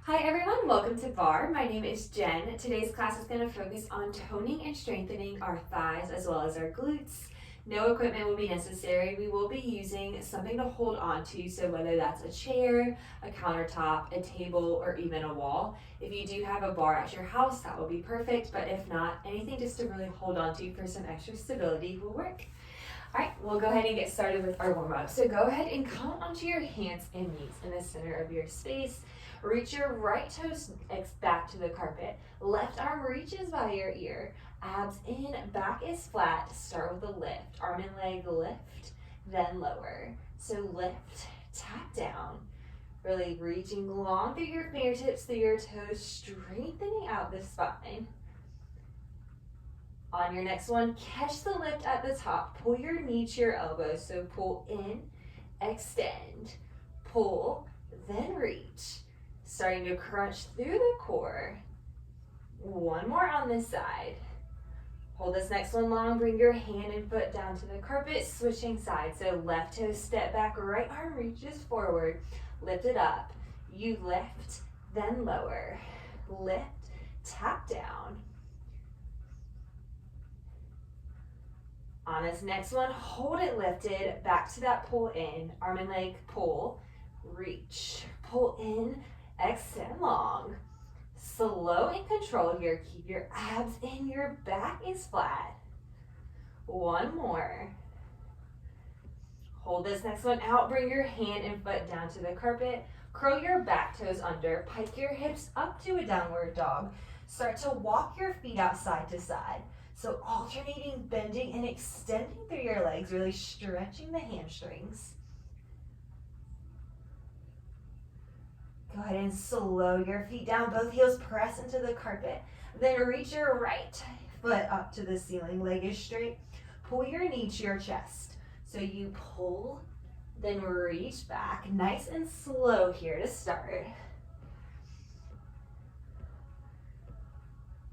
Hi everyone, welcome to Barre. My name is Jen. Today's class is going to focus on toning and strengthening our thighs as well as our glutes. No equipment will be necessary. We will be using something to hold on to, so whether that's a chair, a countertop, a table, or even a wall. If you do have a bar at your house, that will be perfect, but if not, anything just to really hold on to for some extra stability will work. All right, we'll go ahead and get started with our warm-up. So go ahead and come onto your hands and knees in the center of your space. Reach your right toes back to the carpet. Left arm reaches by your ear. Abs in, back is flat. Start with a lift. Arm and leg lift, then lower. So lift, tap down. Really reaching long through your fingertips, through your toes, strengthening out the spine. On your next one, catch the lift at the top. Pull your knee to your elbow. So pull in, extend, pull, then reach. Starting to crunch through the core. One more on this side. Hold this next one long. Bring your hand and foot down to the carpet, switching sides. So left toe step back, right arm reaches forward. Lift it up. You lift, then lower. Lift, tap down. On this next one, hold it lifted, back to that pull in. Arm and leg pull, reach, pull in, extend long. Slow and control here. Keep your abs in, your back is flat. One more. Hold this next one out. Bring your hand and foot down to the carpet. Curl your back toes under. Pike your hips up to a downward dog. Start to walk your feet out side to side. So alternating, bending, and extending through your legs, really stretching the hamstrings. Go ahead and slow your feet down. Both heels press into the carpet. Then reach your right foot up to the ceiling. Leg is straight. Pull your knee to your chest. So you pull, then reach back. Nice and slow here to start.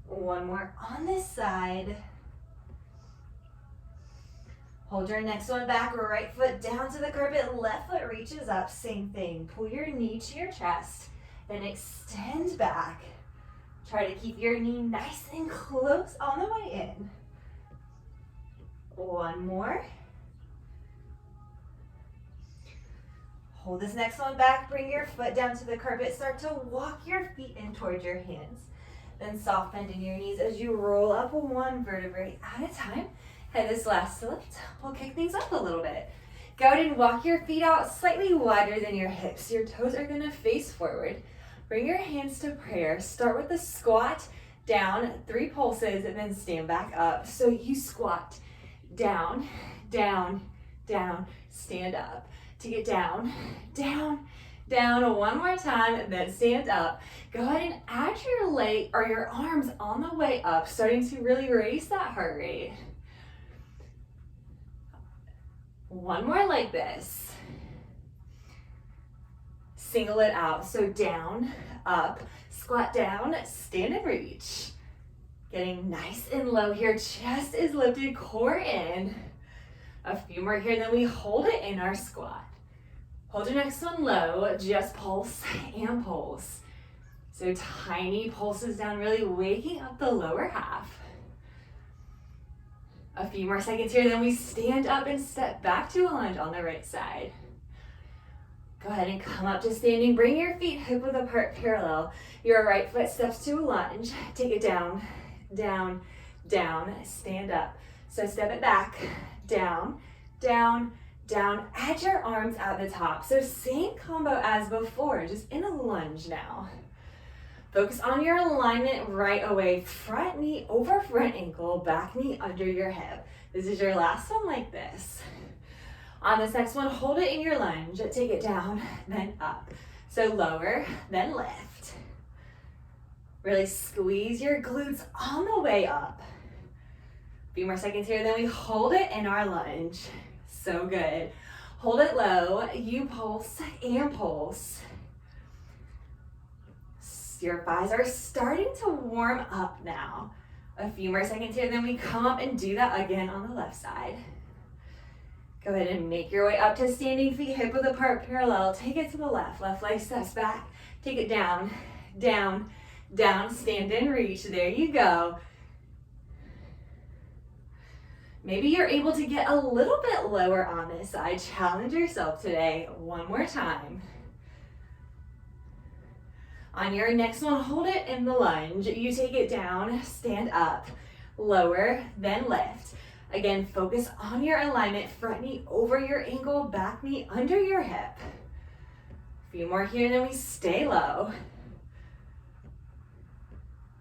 One more on this side. Hold your next one back, right foot down to the carpet, left foot reaches up, same thing. Pull your knee to your chest, then extend back. Try to keep your knee nice and close on the way in. One more. Hold this next one back, bring your foot down to the carpet, start to walk your feet in towards your hands. Then soft bend in your knees as you roll up one vertebrae at a time. And this last lift, we'll kick things up a little bit. Go ahead and walk your feet out slightly wider than your hips. Your toes are gonna face forward. Bring your hands to prayer. Start with the squat, down, 3 pulses, and then stand back up. So you squat, down, down, down, stand up. To get down, down, down, one more time, then stand up. Go ahead and add your leg or your arms on the way up, starting to really raise that heart rate. One more like this. Single it out. So down, up, squat down, stand and reach. Getting nice and low here. Chest is lifted, core in. A few more here, then we hold it in our squat. Hold your next one low, just pulse and pulse. So tiny pulses down, really waking up the lower half. A few more seconds here, then we stand up and step back to a lunge on the right side. Go ahead and come up to standing. Bring your feet hip width apart parallel. Your right foot steps to a lunge. Take it down, down, down. Stand up. So step it back, down, down, down. Add your arms at the top. So same combo as before, just in a lunge now. Focus on your alignment right away. Front knee over front ankle, back knee under your hip. This is your last one like this. On this next one, hold it in your lunge. Take it down, then up. So lower, then lift. Really squeeze your glutes on the way up. A few more seconds here, then we hold it in our lunge. So good. Hold it low, you pulse and pulse. Your thighs are starting to warm up now. A few more seconds here, then we come up and do that again on the left side. Go ahead and make your way up to standing feet hip width apart parallel. Take it to the left. Left leg steps back. Take it down, down, down, stand and reach. There you go. Maybe you're able to get a little bit lower on this side. Challenge yourself today. One more time. On your next one, hold it in the lunge. You take it down, stand up, lower, then lift. Again, focus on your alignment. Front knee over your ankle, back knee under your hip. A few more here, then we stay low.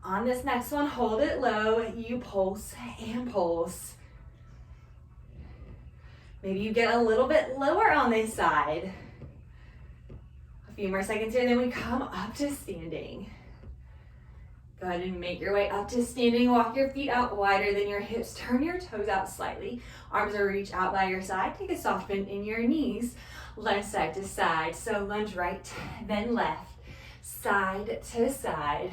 On this next one, hold it low. You pulse and pulse. Maybe you get a little bit lower on this side. A few more seconds here, then we come up to standing. Go ahead and make your way up to standing. Walk your feet out wider than your hips. Turn your toes out slightly. Arms are reach out by your side. Take a soft bend in your knees. Left side to side. So lunge right, then left. Side to side.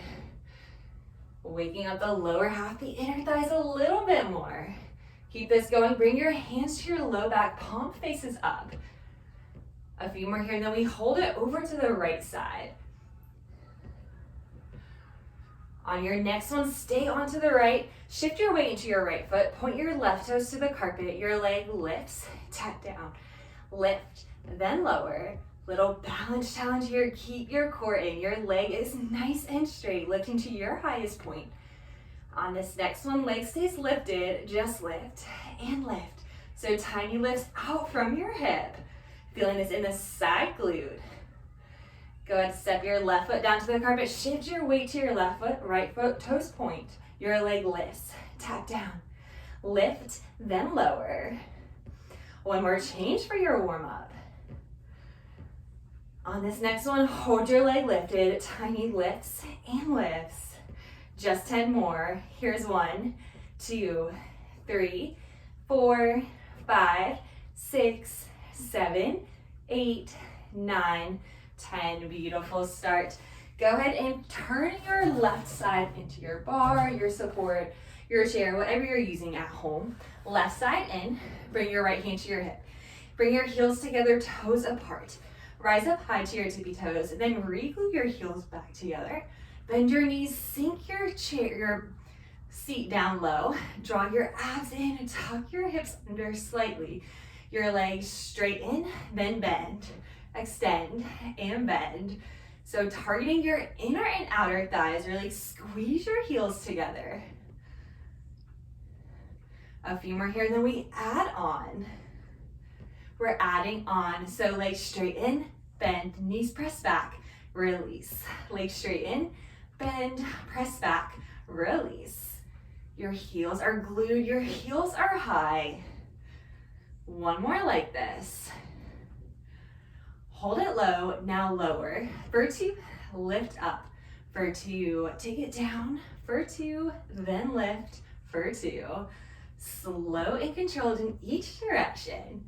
Waking up the lower half, the inner thighs a little bit more. Keep this going. Bring your hands to your low back. Palm faces up. A few more here, and then we hold it over to the right side. On your next one, stay onto the right. Shift your weight into your right foot. Point your left toes to the carpet. Your leg lifts. Tap down. Lift, then lower. Little balance challenge here. Keep your core in. Your leg is nice and straight, lifting to your highest point. On this next one, leg stays lifted. Just lift and lift. So tiny lifts out from your hip. Feeling this in the side glute. Go ahead, step your left foot down to the carpet. Shift your weight to your left foot, right foot, toes point. Your leg lifts. Tap down. Lift, then lower. One more change for your warm up. On this next one, hold your leg lifted. Tiny lifts and lifts. Just 10 more. Here's 1, 2, 3, 4, 5, 6, 7, 8, 9, 10. Beautiful start. Go ahead and turn your left side into your bar, your support, your chair, whatever you're using at home. Left side in. Bring your right hand to your hip. Bring your heels together, toes apart. Rise up high to your tippy toes, then re-glue your heels back together. Bend your knees, sink your chair, your seat down low. Draw your abs in and tuck your hips under slightly. Your legs straighten, then bend. Extend and bend. So targeting your inner and outer thighs, really squeeze your heels together. A few more here, then we add on. We're adding on, so legs straighten, bend, knees press back, release. Legs straighten, bend, press back, release. Your heels are glued, your heels are high. One more like this. Hold it low, now lower. For 2, lift up. For 2, take it down. For 2, then lift. For 2. Slow and controlled in each direction.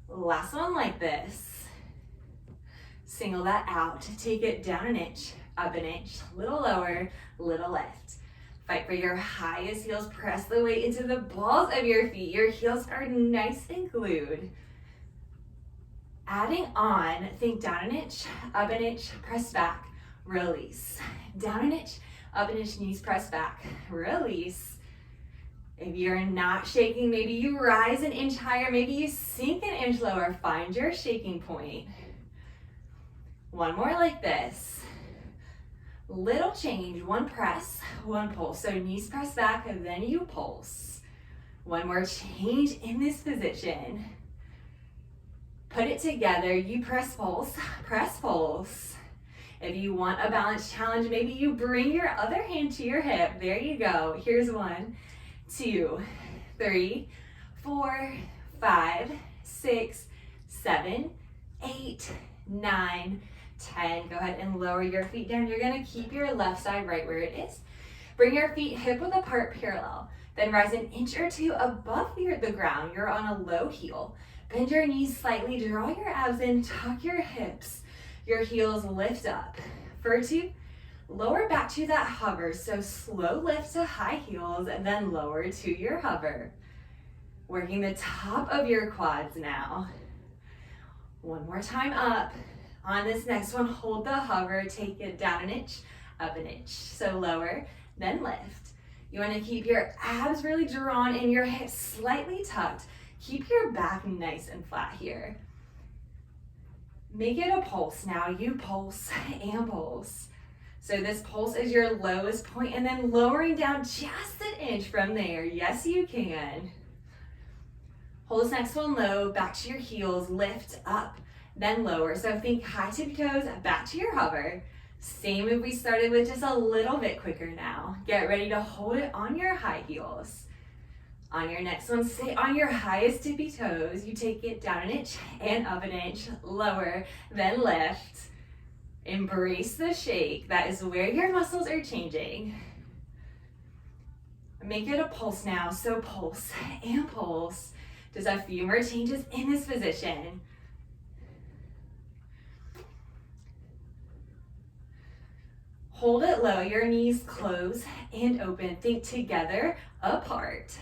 Last one like this. Single that out. Take it down an inch, up an inch, little lower, little lift. Fight for your highest heels. Press the weight into the balls of your feet. Your heels are nice and glued. Adding on, think down an inch, up an inch, press back, release. Down an inch, up an inch, knees press back, release. If you're not shaking, maybe you rise an inch higher, maybe you sink an inch lower. Find your shaking point. One more like this. Little change, 1 press, 1 pulse. So knees press back and then you pulse. One more change in this position. Put it together, you press pulse, press pulse. If you want a balance challenge, maybe you bring your other hand to your hip. There you go. Here's 1, 2, 3, 4, 5, 6, 7, 8, 9, 10. Go ahead and lower your feet down. You're gonna keep your left side right where it is. Bring your feet hip width apart parallel. Then rise an inch or 2 above the ground. You're on a low heel. Bend your knees slightly, draw your abs in, tuck your hips. Your heels lift up. For 2, lower back to that hover. So slow lift to high heels and then lower to your hover. Working the top of your quads now. One more time up. On this next one, hold the hover, take it down an inch, up an inch. So lower, then lift. You want to keep your abs really drawn and your hips slightly tucked. Keep your back nice and flat here. Make it a pulse now. You pulse and pulse. So this pulse is your lowest point and then lowering down just an inch from there. Yes, you can. Hold this next one low, back to your heels, lift up, then lower. So think high tippy toes, back to your hover. Same move we started with, just a little bit quicker now. Get ready to hold it on your high heels. On your next one, stay on your highest tippy toes. You take it down an inch and up an inch, lower, then lift. Embrace the shake. That is where your muscles are changing. Make it a pulse now. So pulse and pulse. Just a few more changes in this position. Hold it low, your knees close and open. Think together, apart.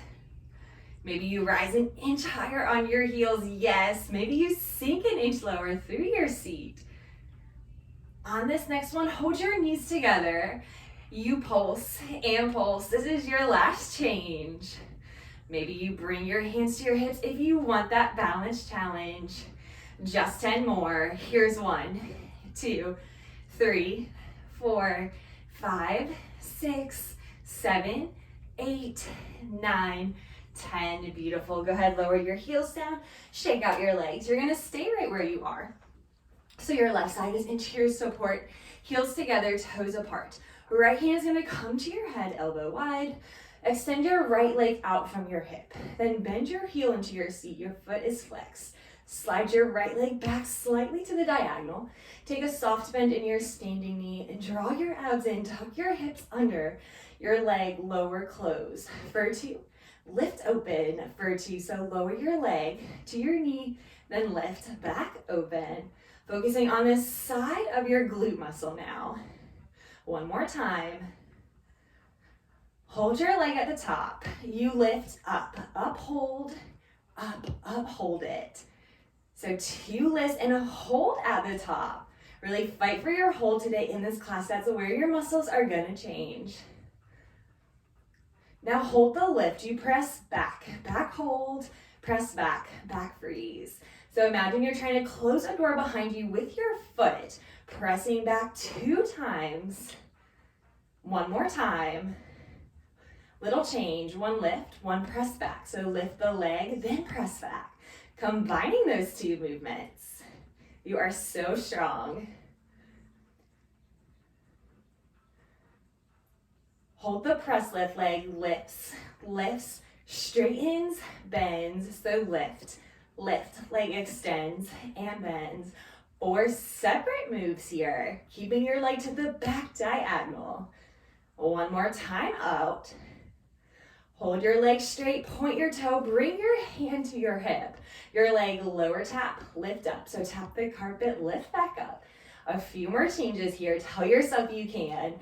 Maybe you rise an inch higher on your heels, yes. Maybe you sink an inch lower through your seat. On this next one, hold your knees together. You pulse and pulse. This is your last change. Maybe you bring your hands to your hips if you want that balance challenge. Just 10 more. Here's 1, 2, 3, 4, 5, 6, 7, 8, 9, 10. Beautiful. Go ahead, lower your heels down, shake out your legs. You're gonna stay right where you are. So your left side is into your support, heels together, toes apart. Right hand is gonna come to your head, elbow wide. Extend your right leg out from your hip. Then bend your heel into your seat. Your foot is flexed. Slide your right leg back slightly to the diagonal. Take a soft bend in your standing knee and draw your abs in. Tuck your hips under your leg, lower, close. For 2, lift open. For 2, so lower your leg to your knee, then lift back open. Focusing on this side of your glute muscle now. One more time. Hold your leg at the top. You lift up, up, hold, up, hold it. So 2 lifts and a hold at the top. Really fight for your hold today in this class. That's where your muscles are gonna change. Now hold the lift. You press back, back hold, press back, back freeze. So imagine you're trying to close a door behind you with your foot, pressing back 2 times. One more time. Little change, 1 lift, 1 press back. So lift the leg, then press back. Combining those 2 movements. You are so strong. Hold the press lift, leg lifts, lifts, straightens, bends. So lift, lift, leg extends and bends. 4 separate moves here. Keeping your leg to the back diagonal. 1 more time out. Hold your leg straight, point your toe, bring your hand to your hip. Your leg lower tap, lift up. So tap the carpet, lift back up. A few more changes here. Tell yourself you can.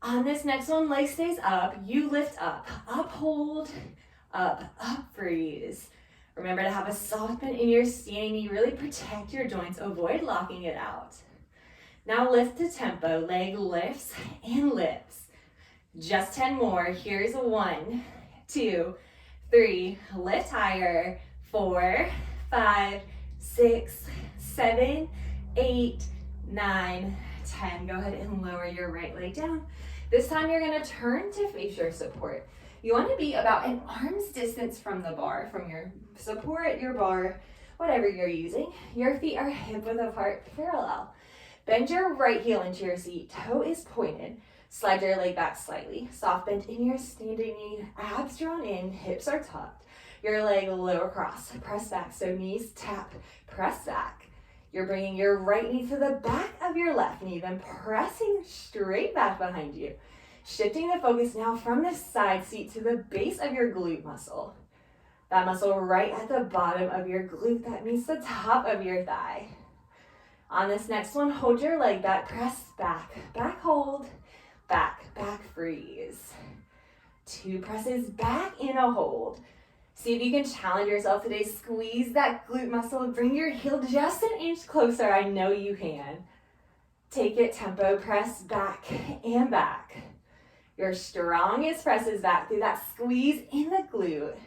On this next one, leg stays up. You lift up, hold, up, freeze. Remember to have a soft bend in your standing knee. Really protect your joints. Avoid locking it out. Now lift to tempo. Leg lifts and lifts. Just 10 more. Here's 1, 2, 3. Lift higher. 4, 5, 6, 7, 8, 9, 10. Go ahead and lower your right leg down. This time you're going to turn to face your support. You want to be about an arm's distance from the bar, from your support, your bar, whatever you're using. Your feet are hip width apart, parallel. Bend your right heel into your seat. Toe is pointed. Slide your leg back slightly. Soft bend in your standing knee. Abs drawn in. Hips are tucked. Your leg low across. Press back. So knees tap. Press back. You're bringing your right knee to the back of your left knee. Then pressing straight back behind you. Shifting the focus now from the side seat to the base of your glute muscle. That muscle right at the bottom of your glute that meets the top of your thigh. On this next one, hold your leg back. Press back. Back hold. Back, back freeze. 2 presses back in a hold. See if you can challenge yourself today. Squeeze that glute muscle. Bring your heel just an inch closer. I know you can. Take it, tempo, press back and back. Your strongest press is back through that squeeze in the glute.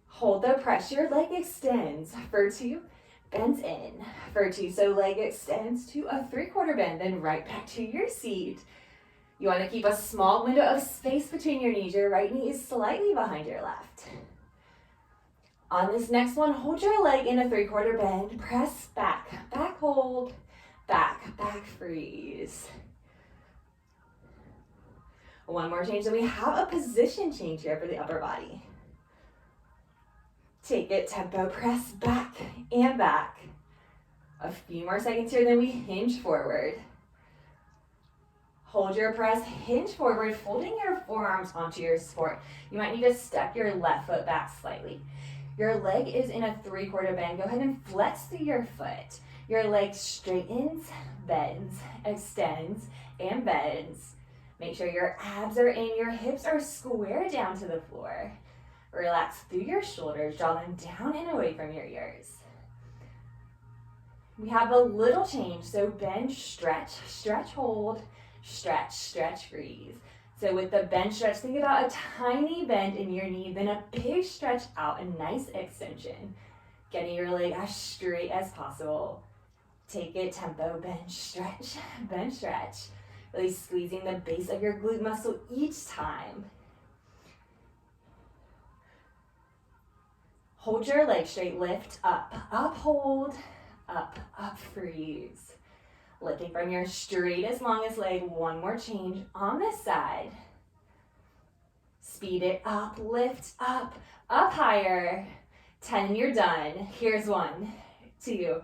Hold the pressure, leg extends for 2, bends in for 2. So leg extends to a 3/4 bend, then right back to your seat. You want to keep a small window of space between your knees. Your right knee is slightly behind your left. On this next one, hold your leg in a 3/4 bend. Press back, back hold, back, back freeze. One more change, and we have a position change here for the upper body. Take it, tempo, press back and back. A few more seconds here, then we hinge forward. Hold your press, hinge forward, folding your forearms onto your support. You might need to step your left foot back slightly. Your leg is in a 3/4 bend. Go ahead and flex through your foot. Your leg straightens, bends, extends, and bends. Make sure your abs are in, your hips are square down to the floor. Relax through your shoulders, draw them down and away from your ears. We have a little change, so bend, stretch, stretch, hold, stretch, stretch, freeze. So with the bend stretch, think about a tiny bend in your knee, then a big stretch out, a nice extension. Getting your leg as straight as possible. Take it, tempo, bend, stretch, bend, stretch. Really squeezing the base of your glute muscle each time. Hold your leg straight, lift up, up, hold, up, freeze. Lifting from your straightest, longest leg, one more change on this side. Speed it up, lift up, up higher. 10, you're done. Here's 1, 2,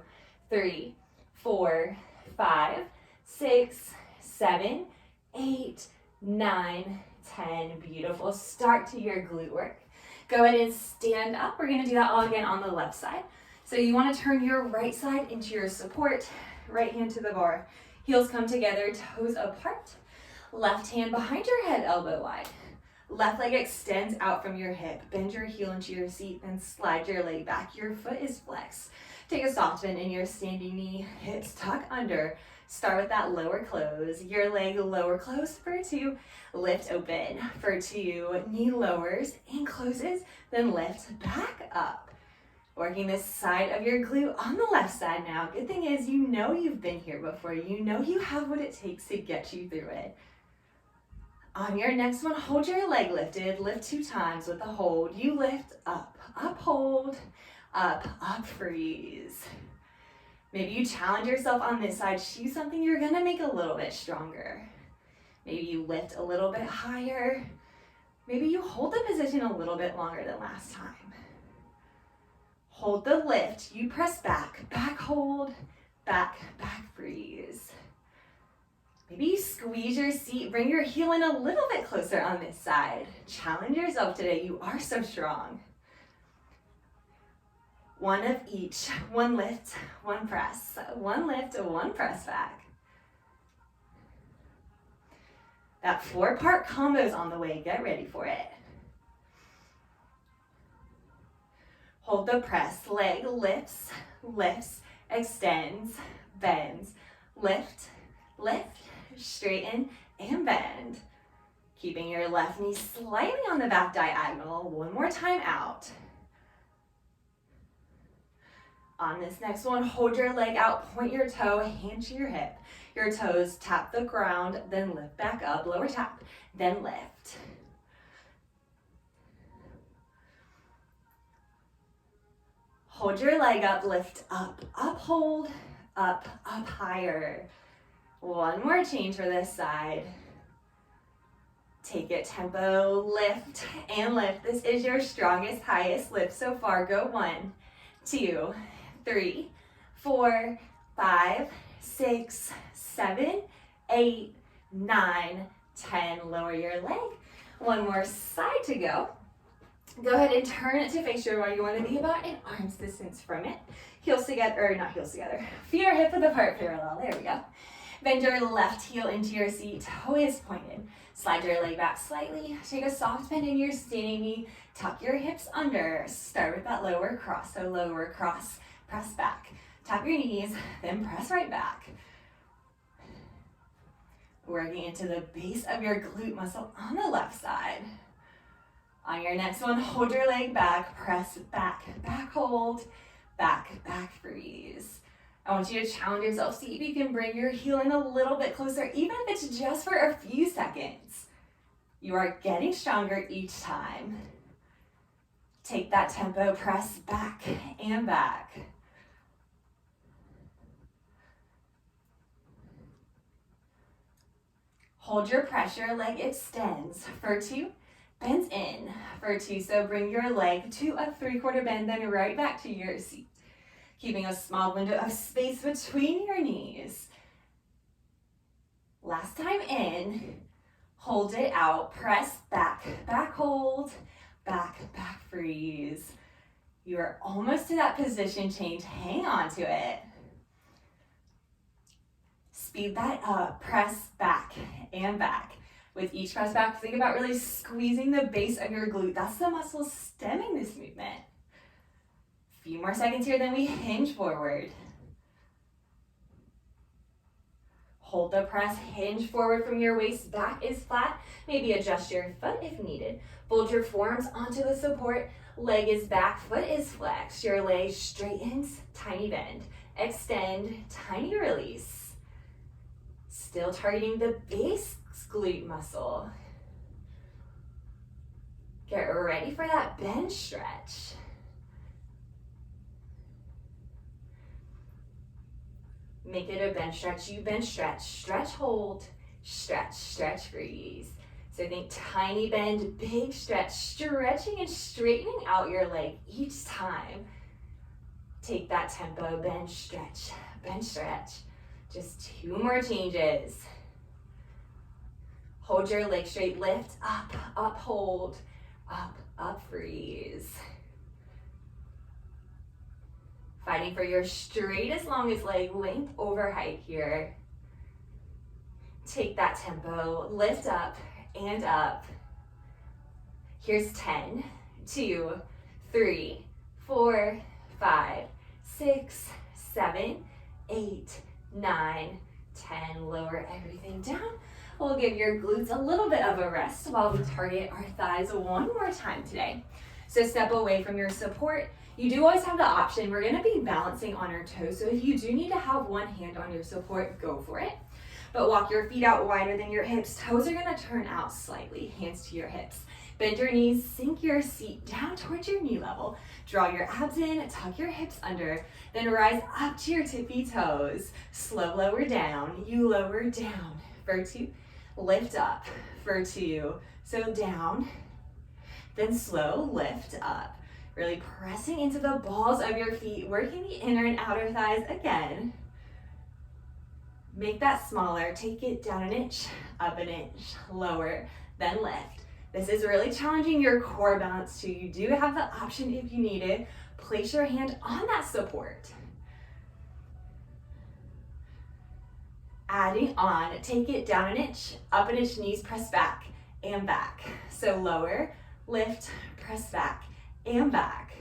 3, 4, 5, 6, 7, 8, 9, 10. Beautiful start to your glute work. Go ahead and stand up. We're gonna do that all again on the left side. So you wanna turn your right side into your support, right hand to the bar. Heels come together, toes apart. Left hand behind your head, elbow wide. Left leg extends out from your hip. Bend your heel into your seat, then slide your leg back. Your foot is flexed. Take a soft bend in your standing knee, hips tuck under. Start with that lower close. Your leg lower close for 2. Lift open for 2. Knee lowers and closes, then lift back up. Working this side of your glute on the left side now. Good thing is you know you've been here before. You know you have what it takes to get you through it. On your next one, hold your leg lifted. Lift 2 times with a hold. You lift up, up, hold, up, freeze. Maybe you challenge yourself on this side. Choose something you're gonna make a little bit stronger. Maybe you lift a little bit higher. Maybe you hold the position a little bit longer than last time. Hold the lift. You press back, back hold, back freeze. Maybe you squeeze your seat, bring your heel in a little bit closer on this side. Challenge yourself today. You are so strong. 1 of each. 1 lift, 1 press. 1 lift, 1 press back. That 4-part combo is on the way. Get ready for it. Hold the press. Leg lifts, extends, bends. Lift, straighten, and bend. Keeping your left knee slightly on the back diagonal. 1 more time out. On this next one, hold your leg out, point your toe, hand to your hip. Your toes tap the ground, then lift back up, lower tap, then lift. Hold your leg up, lift up, hold, up higher. 1 more change for this side. Take it, tempo, lift and lift. This is your strongest, highest lift so far. Go 1, 2, 3, 4, 5, 6, 7, 8, 9, 10. Lower your leg. 1 more side to go. Go ahead and turn it to face your body. You want to be about an arm's distance from it. Heels together, or not heels together. Feet are hip width apart, parallel. There we go. Bend your left heel into your seat, toe is pointed. Slide your leg back slightly. Take a soft bend in your standing knee. Tuck your hips under. Start with that lower cross. So lower cross, press back. Tap your knees, then press right back. Working into the base of your glute muscle on the left side. On your next one, hold your leg back, press back, back hold, back, back freeze. I want you to challenge yourself. See if you can bring your heel in a little bit closer, even if it's just for a few seconds. You are getting stronger each time. Take that tempo, press back and back. Hold your pressure, leg extends for 2, bends in for 2. So bring your leg to a 3/4 bend, then right back to your seat. Keeping a small window of space between your knees. Last time in, hold it out, press back, back hold, back, back freeze. You are almost to that position change, hang on to it. Speed that up, press back and back. With each press back, think about really squeezing the base of your glute. That's the muscle stemming this movement. Few more seconds here, then we hinge forward. Hold the press, hinge forward from your waist, back is flat. Maybe adjust your foot if needed. Fold your forearms onto the support. Leg is back, foot is flexed. Your leg straightens, tiny bend. Extend, tiny release. Still targeting the base glute muscle. Get ready for that bench stretch. Make it a bench stretch. You bench stretch, stretch, hold, stretch, stretch, freeze. So think tiny bend, big stretch, stretching and straightening out your leg each time. Take that tempo, bench stretch, bench stretch. Just 2 more changes. Hold your leg straight, lift, up, up, hold, up, freeze. Fighting for your straightest, longest leg length over height here. Take that tempo, lift up and up. Here's 10, 2, 3, 4, 5, 6, 7, 8, 9, 10. Lower everything down. We'll give your glutes a little bit of a rest while we target our thighs one more time today. So step away from your support. You do always have the option. We're going to be balancing on our toes. So if you do need to have one hand on your support, go for it. But walk your feet out wider than your hips. Toes are going to turn out slightly, hands to your hips. Bend your knees, sink your seat down towards your knee level. Draw your abs in, tuck your hips under, then rise up to your tippy toes. Slow lower down, you lower down for 2. Lift up for 2. So down, then slow lift up. Really pressing into the balls of your feet, working the inner and outer thighs again. Make that smaller, take it down an inch, up an inch, lower, then lift. This is really challenging your core balance too. You do have the option if you need it. Place your hand on that support. Adding on, take it down an inch, up an inch, knees press back and back. So lower, lift, press back and back.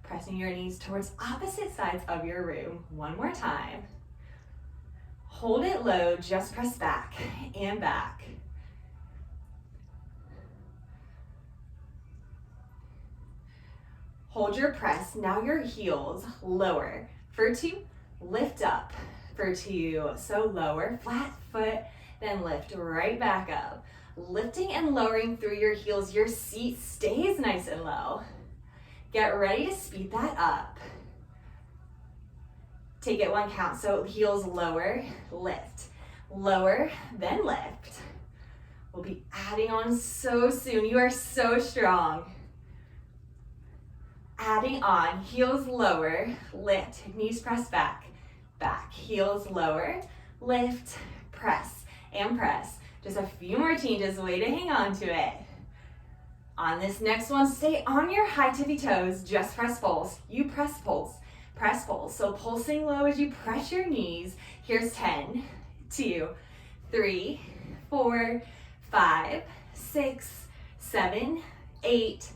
Pressing your knees towards opposite sides of your room. One more time. Hold it low, just press back and back. Hold your press, now your heels lower for 2, lift up for 2. So lower, flat foot, then lift right back up. Lifting and lowering through your heels, your seat stays nice and low. Get ready to speed that up. Take it 1 count, so heels lower, lift. Lower, then lift. We'll be adding on so soon. You are so strong. Adding on, heels lower, lift, knees press back, back. Heels lower, lift, press, and press. Just a few more changes, way to hang on to it. On this next one, stay on your high tippy toes, just press pulse. You press pulse, press pulse. So pulsing low as you press your knees. Here's 10, 2, 3, 4, 5, 6, 7, 8,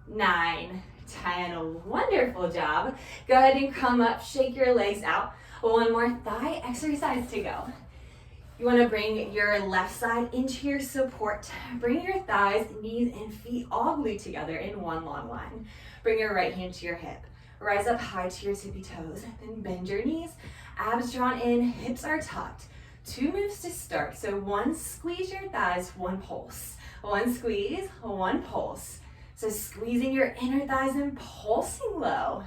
9, 10. Wonderful job. Go ahead and come up, shake your legs out. One more thigh exercise to go. You want to bring your left side into your support. Bring your thighs, knees, and feet all glued together in one long line. Bring your right hand to your hip. Rise up high to your tippy toes. Then bend your knees. Abs drawn in, hips are tucked. 2 moves to start. So 1, squeeze your thighs, 1 pulse. 1 squeeze, 1 pulse. So squeezing your inner thighs and pulsing low.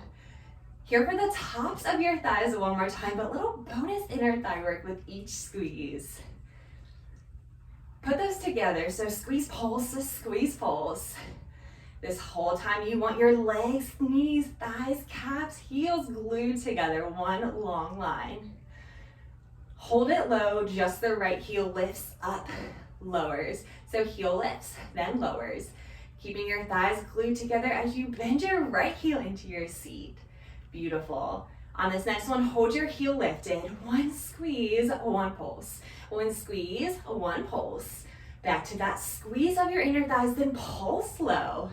Here for the tops of your thighs one more time, but little bonus inner thigh work with each squeeze. Put those together, so squeeze, pulse, squeeze, pulse. This whole time you want your legs, knees, thighs, calves, heels glued together, one long line. Hold it low, just the right heel lifts up, lowers. So heel lifts, then lowers. Keeping your thighs glued together as you bend your right heel into your seat. Beautiful. On this next one, hold your heel lifted. 1 squeeze, 1 pulse. 1 squeeze, 1 pulse. Back to that squeeze of your inner thighs, then pulse low.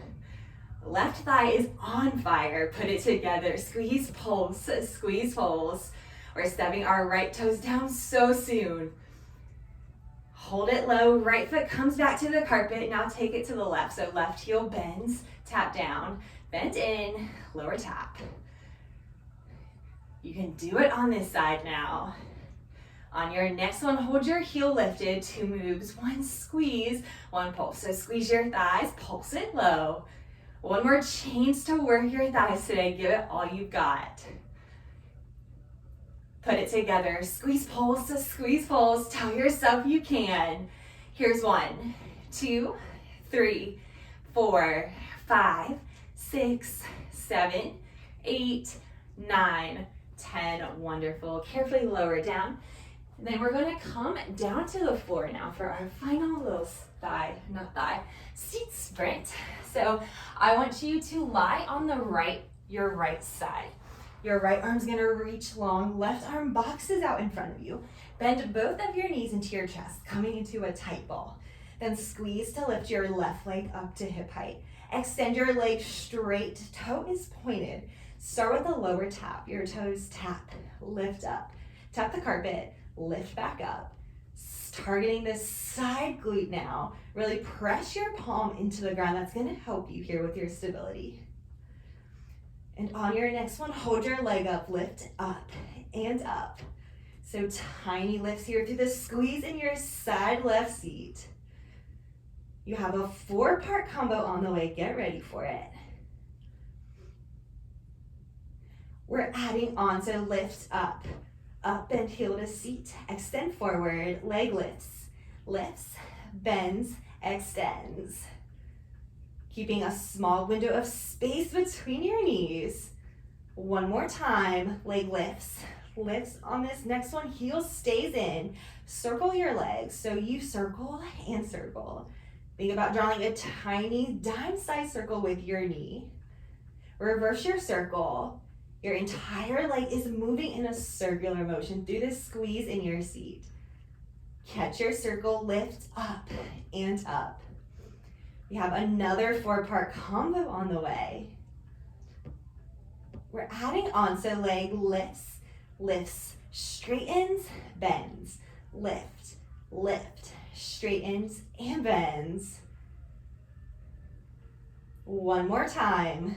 Left thigh is on fire. Put it together. Squeeze, pulse, squeeze, pulse. We're stepping our right toes down so soon. Hold it low. Right foot comes back to the carpet. Now take it to the left. So left heel bends, tap down, bend in, lower tap. You can do it on this side now. On your next one, hold your heel lifted, 2 moves, 1 squeeze, 1 pulse. So squeeze your thighs, pulse it low. 1 more change to work your thighs today. Give it all you've got. Put it together. Squeeze, pulse, squeeze, pulse. Tell yourself you can. Here's 1, 2, 3, 4, 5, 6, 7, 8, 9, 10. Wonderful. Carefully lower it down. And then we're going to come down to the floor now for our final little seat sprint. So I want you to lie on your right side. Your right arm's going to reach long. Left arm boxes out in front of you. Bend both of your knees into your chest, coming into a tight ball. Then squeeze to lift your left leg up to hip height. Extend your leg straight. Toe is pointed. Start with a lower tap. Your toes tap, lift up. Tap the carpet, lift back up. Targeting this side glute now. Really press your palm into the ground. That's going to help you here with your stability. And on your next one, hold your leg up, lift up and up. So tiny lifts here through the squeeze in your side left seat. You have a 4-part combo on the way. Get ready for it. We're adding on, so lift up, bend heel to seat, extend forward, leg lifts, bends, extends. Keeping a small window of space between your knees. 1 more time, leg lifts on this next one, heel stays in. Circle your legs, so you circle and circle. Think about drawing a tiny dime-sized circle with your knee. Reverse your circle. Your entire leg is moving in a circular motion through the squeeze in your seat. Catch your circle, lift up and up. We have another 4-part combo on the way. We're adding on, so leg lifts, straightens, bends, lift, straightens, and bends. 1 more time.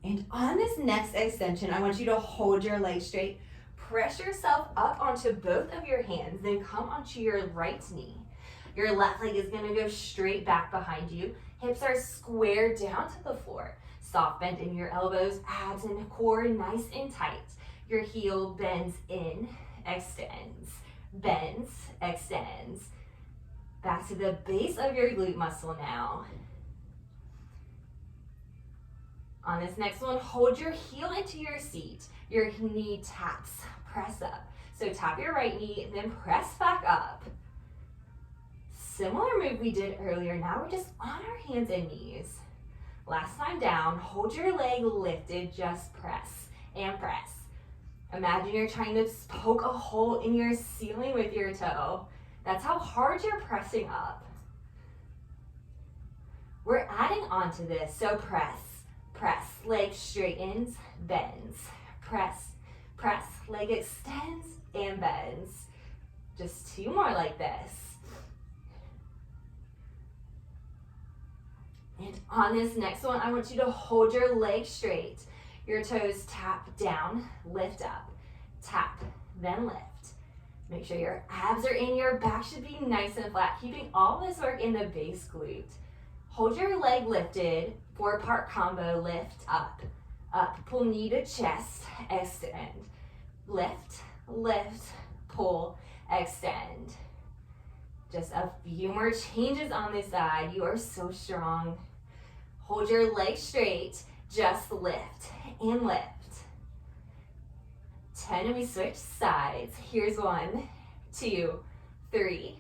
And on this next extension, I want you to hold your leg straight. Press yourself up onto both of your hands, then come onto your right knee. Your left leg is going to go straight back behind you. Hips are squared down to the floor. Soft bend in your elbows, abs and core nice and tight. Your heel bends in, extends, bends, extends. Back to the base of your glute muscle now. On this next one, hold your heel into your seat. Your knee taps, press up. So tap your right knee, then press back up. Similar move we did earlier. Now we're just on our hands and knees. Last time down, hold your leg lifted, just press and press. Imagine you're trying to poke a hole in your ceiling with your toe. That's how hard you're pressing up. We're adding on to this, so press, press, leg straightens, bends, press, press, leg extends and bends. Just 2 more like this. And on this next one, I want you to hold your leg straight. Your toes tap down, lift up, tap, then lift. Make sure your abs are in, your back should be nice and flat, keeping all this work in the base glute. Hold your leg lifted, 4-part combo, lift up, up, pull knee to chest, extend, lift, lift, pull, extend. Just a few more changes on this side. You are so strong. Hold your legs straight, just lift and lift. 10, and we switch sides. Here's 1, 2, 3,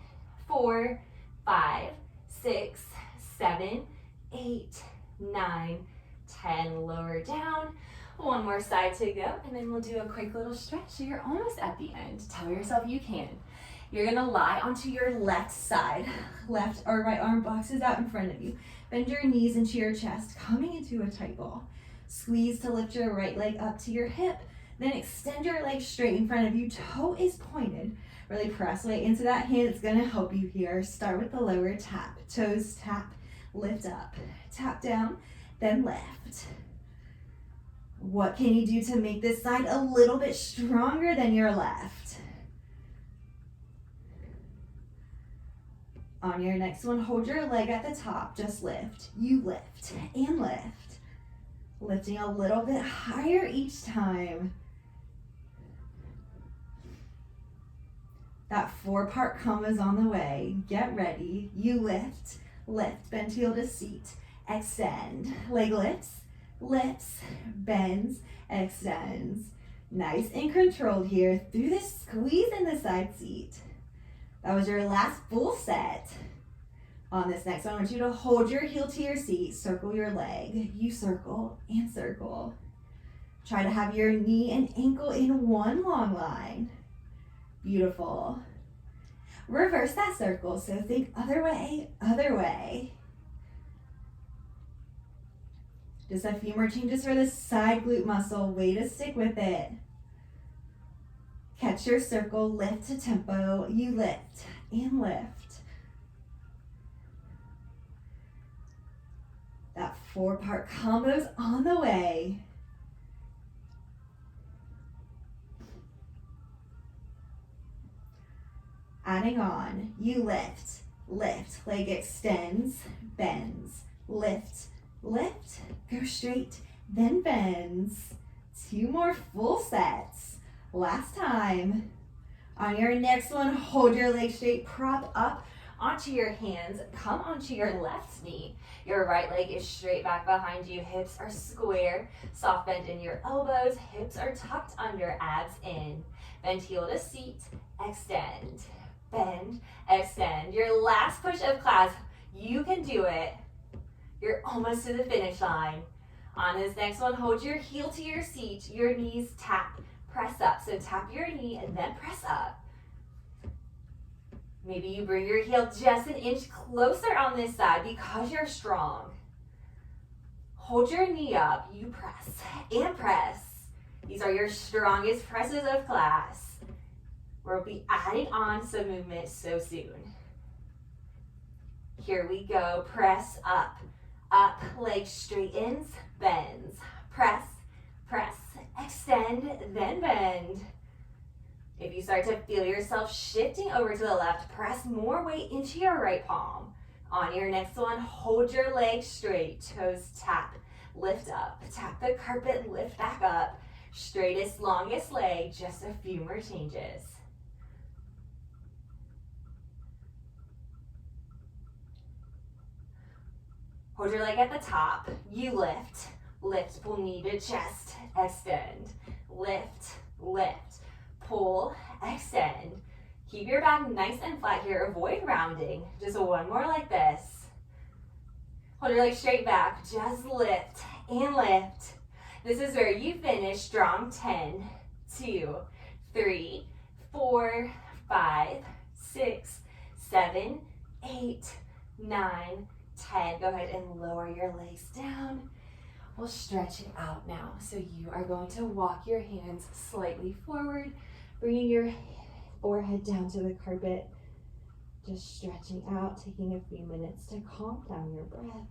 4, 5, 6, 7, 8, 9, 10. Lower down. 1 more side to go, and then we'll do a quick little stretch. So you're almost at the end. Tell yourself you can. You're gonna lie onto your left side. Left or right arm boxes out in front of you. Bend your knees into your chest, coming into a tight ball. Squeeze to lift your right leg up to your hip. Then extend your leg straight in front of you. Toe is pointed. Really press weight into that hand. It's gonna help you here. Start with the lower tap. Toes tap, lift up. Tap down, then lift. What can you do to make this side a little bit stronger than your left? On your next one, hold your leg at the top, just lift. You lift and lift. Lifting a little bit higher each time. That 4-part combo is on the way. Get ready. You lift, lift, bend heel to seat, extend. Leg lifts, lifts, bends, extends. Nice and controlled here through this squeeze in the side seat. That was your last full set. On this next one, I want you to hold your heel to your seat, circle your leg. You circle and circle. Try to have your knee and ankle in one long line. Beautiful. Reverse that circle, so think other way, other way. Just a few more changes for the side glute muscle. Way to stick with it. Catch your circle, lift to tempo. You lift and lift. That 4-part combo's on the way. Adding on, you lift, lift, leg extends, bends, lift, lift, go straight, then bends. 2 more full sets. Last time. On your next one, hold your leg straight, prop up onto your hands, come onto your left knee. Your right leg is straight back behind you, hips are square, soft bend in your elbows, hips are tucked under, abs in. Bend heel to seat, extend, bend, extend. Your last push of class, you can do it. You're almost to the finish line. On this next one, hold your heel to your seat, your knees tap, press up. So tap your knee and then press up. Maybe you bring your heel just an inch closer on this side because you're strong. Hold your knee up, you press and press. These are your strongest presses of class. We'll be adding on some movement so soon. Here we go, press up, up, leg straightens, bends, press, press, extend, then bend. If you start to feel yourself shifting over to the left, press more weight into your right palm. On your next one, hold your legs straight, toes tap, lift up, tap the carpet, lift back up. Straightest, longest leg, just a few more changes. Hold your leg at the top, you lift, lift, pull knee to chest, extend, lift, lift, pull, extend. Keep your back nice and flat here, avoid rounding. Just 1 more like this. Hold your legs straight back, just lift and lift. This is where you finish strong. 10, 2, 3, 4, 5, 6, 7, 8, 9, 10. Go ahead and lower your legs down. We'll stretch it out now. So you are going to walk your hands slightly forward, bringing your forehead down to the carpet. Just stretching out, taking a few minutes to calm down your breath.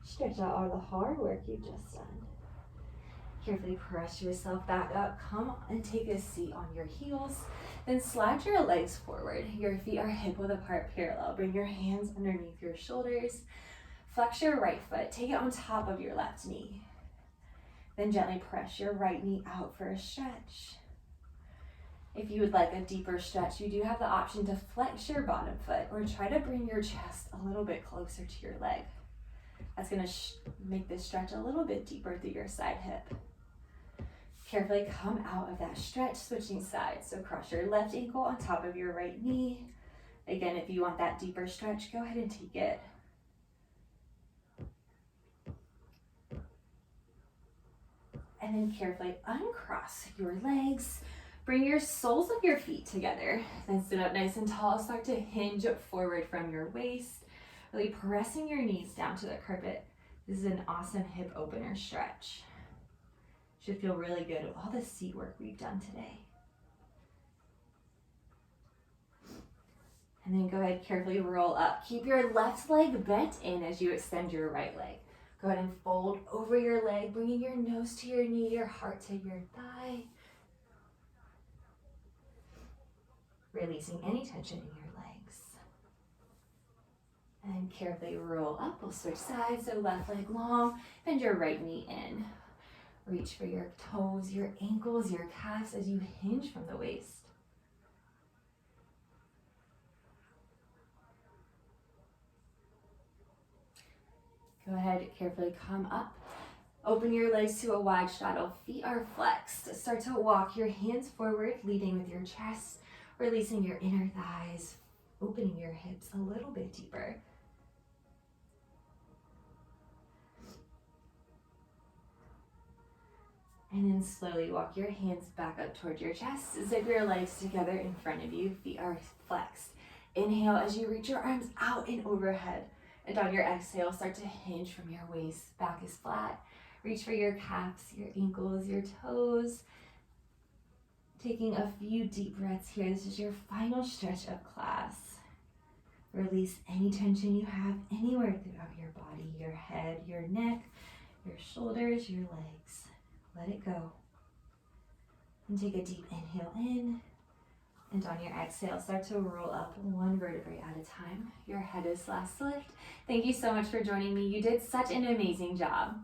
Stretch out all the hard work you've just done. Carefully press yourself back up. Come and take a seat on your heels. Then slide your legs forward. Your feet are hip-width apart, parallel. Bring your hands underneath your shoulders. Flex your right foot. Take it on top of your left knee. Then gently press your right knee out for a stretch. If you would like a deeper stretch, you do have the option to flex your bottom foot or try to bring your chest a little bit closer to your leg. That's going to make this stretch a little bit deeper through your side hip. Carefully come out of that stretch, switching sides. So cross your left ankle on top of your right knee. Again, if you want that deeper stretch, go ahead and take it. And then carefully uncross your legs. Bring your soles of your feet together. Then sit up nice and tall. Start to hinge forward from your waist. Really pressing your knees down to the carpet. This is an awesome hip opener stretch. Should feel really good with all the seat work we've done today. And then go ahead, carefully roll up. Keep your left leg bent in as you extend your right leg. Go ahead and fold over your leg, bringing your nose to your knee, your heart to your thigh. Releasing any tension in your legs. And carefully roll up. We'll switch sides. So left leg long, bend your right knee in. Reach for your toes, your ankles, your calves as you hinge from the waist. Go ahead, carefully come up. Open your legs to a wide straddle. Feet are flexed. Start to walk your hands forward, leading with your chest. Releasing your inner thighs, opening your hips a little bit deeper. And then slowly walk your hands back up towards your chest. Zip your legs together in front of you. Feet are flexed. Inhale as you reach your arms out and overhead. And on your exhale, start to hinge from your waist. Back is flat. Reach for your calves, your ankles, your toes. Taking a few deep breaths here. This is your final stretch of class. Release any tension you have anywhere throughout your body, your head, your neck, your shoulders, your legs. Let it go. And take a deep inhale in. And on your exhale, start to roll up one vertebrae at a time. Your head is last to lift. Thank you so much for joining me. You did such an amazing job.